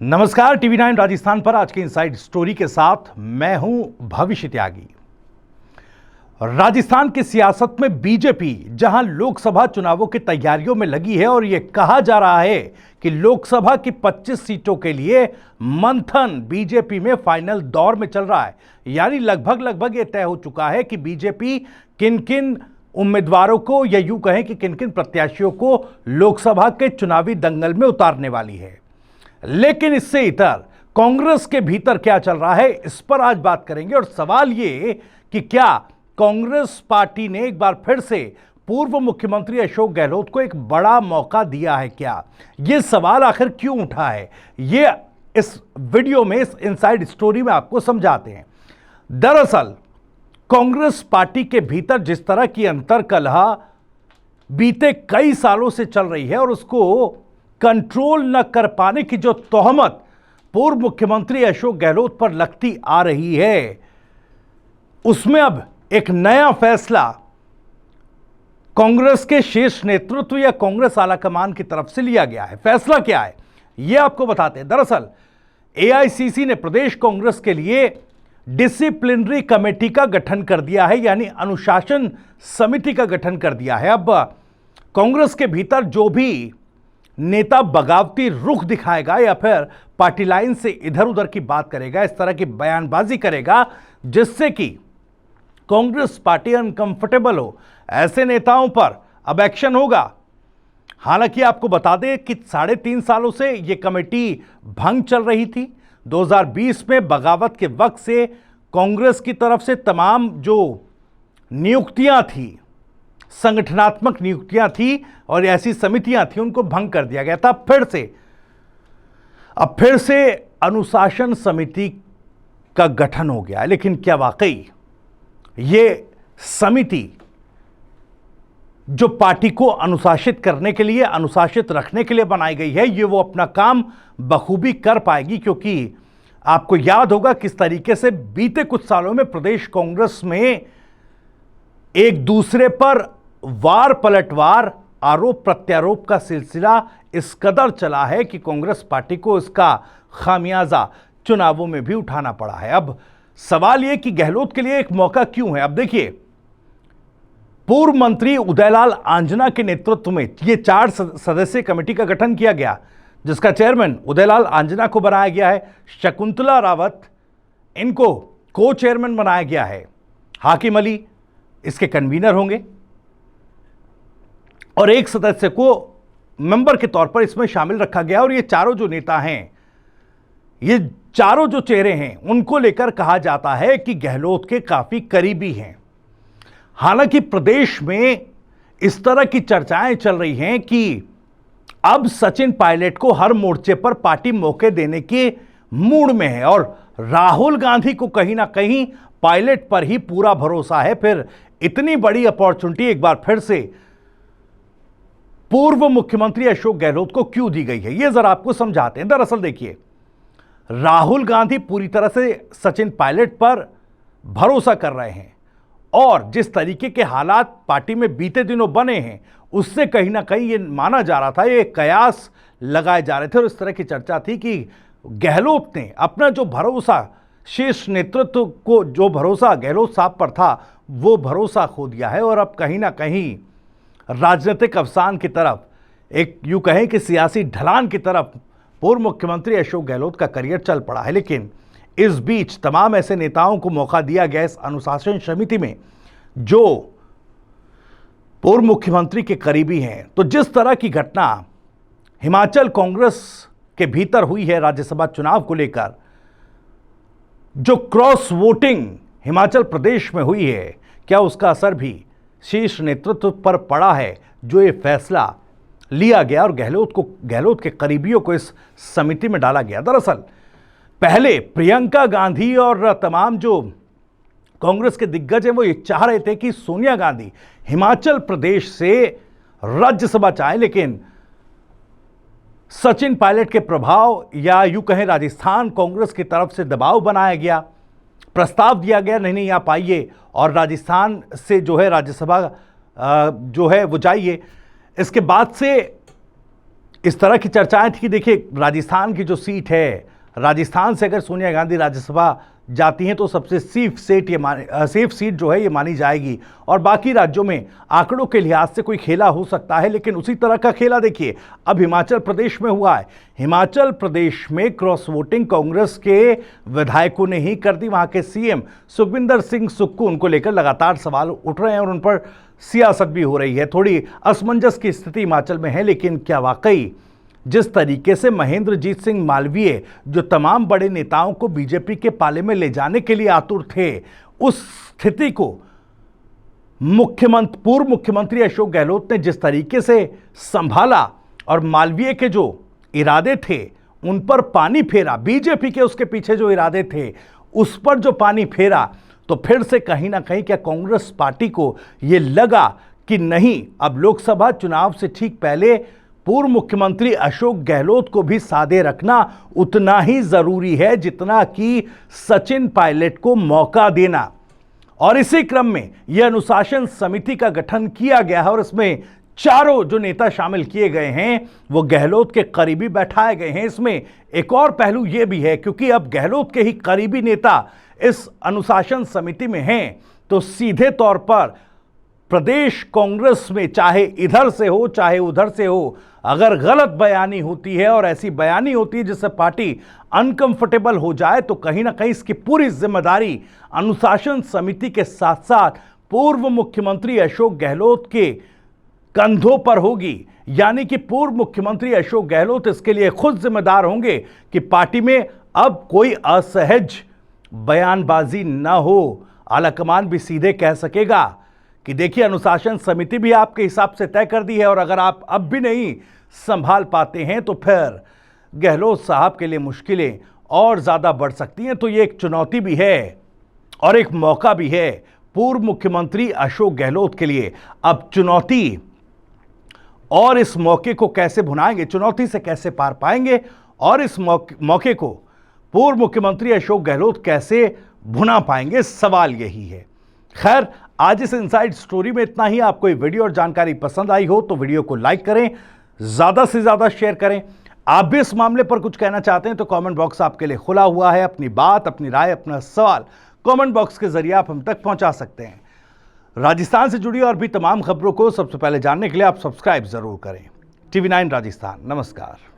नमस्कार, टीवी 9 राजस्थान पर आज के इनसाइड स्टोरी के साथ मैं हूं भविष्य त्यागी। राजस्थान की सियासत में बीजेपी जहां लोकसभा चुनावों की तैयारियों में लगी है और यह कहा जा रहा है कि लोकसभा की 25 सीटों के लिए मंथन बीजेपी में फाइनल दौर में चल रहा है। यानी लगभग यह तय हो चुका है कि बीजेपी किन किन उम्मीदवारों को या यूं कहें कि किन किन प्रत्याशियों को लोकसभा के चुनावी दंगल में उतारने वाली है। लेकिन इससे इतर कांग्रेस के भीतर क्या चल रहा है, इस पर आज बात करेंगे। और सवाल ये कि क्या कांग्रेस पार्टी ने एक बार फिर से पूर्व मुख्यमंत्री अशोक गहलोत को एक बड़ा मौका दिया है क्या? यह सवाल आखिर क्यों उठा है, यह इस वीडियो में, इस इनसाइड स्टोरी में आपको समझाते हैं। दरअसल कांग्रेस पार्टी के भीतर जिस तरह की अंतर्कलह बीते कई सालों से चल रही है और उसको कंट्रोल न कर पाने की जो तोहमत पूर्व मुख्यमंत्री अशोक गहलोत पर लगती आ रही है, उसमें अब एक नया फैसला कांग्रेस के शीर्ष नेतृत्व या कांग्रेस आलाकमान की तरफ से लिया गया है। फैसला क्या है यह आपको बताते हैं। दरअसल एआईसीसी ने प्रदेश कांग्रेस के लिए डिसिप्लिनरी कमेटी का गठन कर दिया है, यानी अनुशासन समिति का गठन कर दिया है। अब कांग्रेस के भीतर जो भी नेता बगावती रुख दिखाएगा या फिर पार्टी लाइन से इधर उधर की बात करेगा, इस तरह की बयानबाजी करेगा जिससे कि कांग्रेस पार्टी अनकंफर्टेबल हो, ऐसे नेताओं पर अब एक्शन होगा। हालांकि आपको बता दें कि 3.5 सालों से यह कमेटी भंग चल रही थी। 2020 में बगावत के वक्त से कांग्रेस की तरफ से तमाम जो नियुक्तियां थी, संगठनात्मक नियुक्तियां थी और ऐसी समितियां थी, उनको भंग कर दिया गया था। अब फिर से अनुशासन समिति का गठन हो गया। लेकिन क्या वाकई ये समिति जो पार्टी को अनुशासित करने के लिए, अनुशासित रखने के लिए बनाई गई है, ये वो अपना काम बखूबी कर पाएगी? क्योंकि आपको याद होगा किस तरीके से बीते कुछ सालों में प्रदेश कांग्रेस में एक दूसरे पर वार पलटवार, आरोप प्रत्यारोप का सिलसिला इस कदर चला है कि कांग्रेस पार्टी को इसका खामियाजा चुनावों में भी उठाना पड़ा है। अब सवाल यह कि गहलोत के लिए एक मौका क्यों है? अब देखिए, पूर्व मंत्री उदयलाल आंजना के नेतृत्व में यह 4 सदस्यीय कमेटी का गठन किया गया, जिसका चेयरमैन उदयलाल आंजना को बनाया गया है। शकुंतला रावत, इनको को चेयरमैन बनाया गया है। हाकिम अली इसके कन्वीनर होंगे और एक सदस्य को मेंबर के तौर पर इसमें शामिल रखा गया। और ये चारों जो नेता हैं, ये चारों जो चेहरे हैं, उनको लेकर कहा जाता है कि गहलोत के काफी करीबी हैं। हालांकि प्रदेश में इस तरह की चर्चाएं चल रही हैं कि अब सचिन पायलट को हर मोर्चे पर पार्टी मौके देने के मूड में है और राहुल गांधी को कहीं ना कहीं पायलट पर ही पूरा भरोसा है। फिर इतनी बड़ी अपॉर्चुनिटी एक बार फिर से पूर्व मुख्यमंत्री अशोक गहलोत को क्यों दी गई है, यह जरा आपको समझाते हैं। दरअसल देखिए, राहुल गांधी पूरी तरह से सचिन पायलट पर भरोसा कर रहे हैं और जिस तरीके के हालात पार्टी में बीते दिनों बने हैं, उससे कहीं ना कहीं यह माना जा रहा था, ये कयास लगाए जा रहे थे और इस तरह की चर्चा थी कि गहलोत ने अपना जो भरोसा, शीर्ष नेतृत्व को जो भरोसा गहलोत साहब पर था, वो भरोसा खो दिया है और अब कहीं ना कहीं राजनीतिक अवसान की तरफ, एक यूं कहें कि सियासी ढलान की तरफ पूर्व मुख्यमंत्री अशोक गहलोत का करियर चल पड़ा है। लेकिन इस बीच तमाम ऐसे नेताओं को मौका दिया गया इस अनुशासन समिति में जो पूर्व मुख्यमंत्री के करीबी हैं। तो जिस तरह की घटना हिमाचल कांग्रेस के भीतर हुई है राज्यसभा चुनाव को लेकर, जो क्रॉस वोटिंग हिमाचल प्रदेश में हुई है, क्या उसका असर भी शीर्ष नेतृत्व पर पड़ा है जो ये फैसला लिया गया और गहलोत के करीबियों को इस समिति में डाला गया? दरअसल पहले प्रियंका गांधी और तमाम जो कांग्रेस के दिग्गज हैं, वो ये चाह रहे थे कि सोनिया गांधी हिमाचल प्रदेश से राज्यसभा चाहे, लेकिन सचिन पायलट के प्रभाव या यूं कहें राजस्थान कांग्रेस की तरफ से दबाव बनाया गया, प्रस्ताव दिया गया, नहीं आप आइए और राजस्थान से जो है राज्यसभा जो है वो जाइए। इसके बाद से इस तरह की चर्चाएं थी कि देखिए राजस्थान की जो सीट है, राजस्थान से अगर सोनिया गांधी राज्यसभा जाती हैं तो सबसे सेफ सीट जो है ये मानी जाएगी, और बाकी राज्यों में आंकड़ों के लिहाज से कोई खेला हो सकता है। लेकिन उसी तरह का खेला देखिए अब हिमाचल प्रदेश में हुआ है। हिमाचल प्रदेश में क्रॉस वोटिंग कांग्रेस के विधायकों ने ही कर दी। वहां के सीएम सुखविंदर सिंह सुक्खू, उनको लेकर लगातार सवाल उठ रहे हैं और उन पर सियासत भी हो रही है। थोड़ी असमंजस की स्थिति हिमाचल में है, लेकिन क्या वाकई जिस तरीके से महेंद्रजीत सिंह मालवीय, जो तमाम बड़े नेताओं को बीजेपी के पाले में ले जाने के लिए आतुर थे, उस स्थिति को पूर्व मुख्यमंत्री अशोक गहलोत ने जिस तरीके से संभाला और मालवीय के जो इरादे थे उन पर पानी फेरा, बीजेपी के उसके पीछे जो इरादे थे उस पर जो पानी फेरा, तो फिर से कहीं ना कहीं क्या कांग्रेस पार्टी को यह लगा कि नहीं, अब लोकसभा चुनाव से ठीक पहले पूर्व मुख्यमंत्री अशोक गहलोत को भी साधे रखना उतना ही जरूरी है जितना कि सचिन पायलट को मौका देना। और इसी क्रम में यह अनुशासन समिति का गठन किया गया है और इसमें चारों जो नेता शामिल किए गए हैं वो गहलोत के करीबी बैठाए गए हैं। इसमें एक और पहलू यह भी है, क्योंकि अब गहलोत के ही करीबी नेता इस अनुशासन समिति में हैं, तो सीधे तौर पर प्रदेश कांग्रेस में चाहे इधर से हो चाहे उधर से हो, अगर गलत बयानी होती है और ऐसी बयानी होती है जिससे पार्टी अनकंफर्टेबल हो जाए, तो कहीं ना कहीं इसकी पूरी जिम्मेदारी अनुशासन समिति के साथ साथ पूर्व मुख्यमंत्री अशोक गहलोत के कंधों पर होगी। यानी कि पूर्व मुख्यमंत्री अशोक गहलोत इसके लिए खुद जिम्मेदार होंगे कि पार्टी में अब कोई असहज बयानबाजी न हो। आलाकमान भी सीधे कह सकेगा कि देखिए अनुशासन समिति भी आपके हिसाब से तय कर दी है और अगर आप अब भी नहीं संभाल पाते हैं तो फिर गहलोत साहब के लिए मुश्किलें और ज़्यादा बढ़ सकती हैं। तो ये एक चुनौती भी है और एक मौका भी है पूर्व मुख्यमंत्री अशोक गहलोत के लिए। अब चुनौती और इस मौके को कैसे भुनाएंगे, चुनौती से कैसे पार पाएंगे और इस मौके को पूर्व मुख्यमंत्री अशोक गहलोत कैसे भुना पाएंगे, सवाल यही है। खैर, आज इस इनसाइड स्टोरी में इतना ही। आपको ये वीडियो और जानकारी पसंद आई हो तो वीडियो को लाइक करें, ज़्यादा से ज़्यादा शेयर करें। आप भी इस मामले पर कुछ कहना चाहते हैं तो कमेंट बॉक्स आपके लिए खुला हुआ है। अपनी बात, अपनी राय, अपना सवाल कमेंट बॉक्स के जरिए आप हम तक पहुंचा सकते हैं। राजस्थान से जुड़ी और भी तमाम खबरों को सबसे पहले जानने के लिए आप सब्सक्राइब जरूर करें। TV9 राजस्थान। नमस्कार।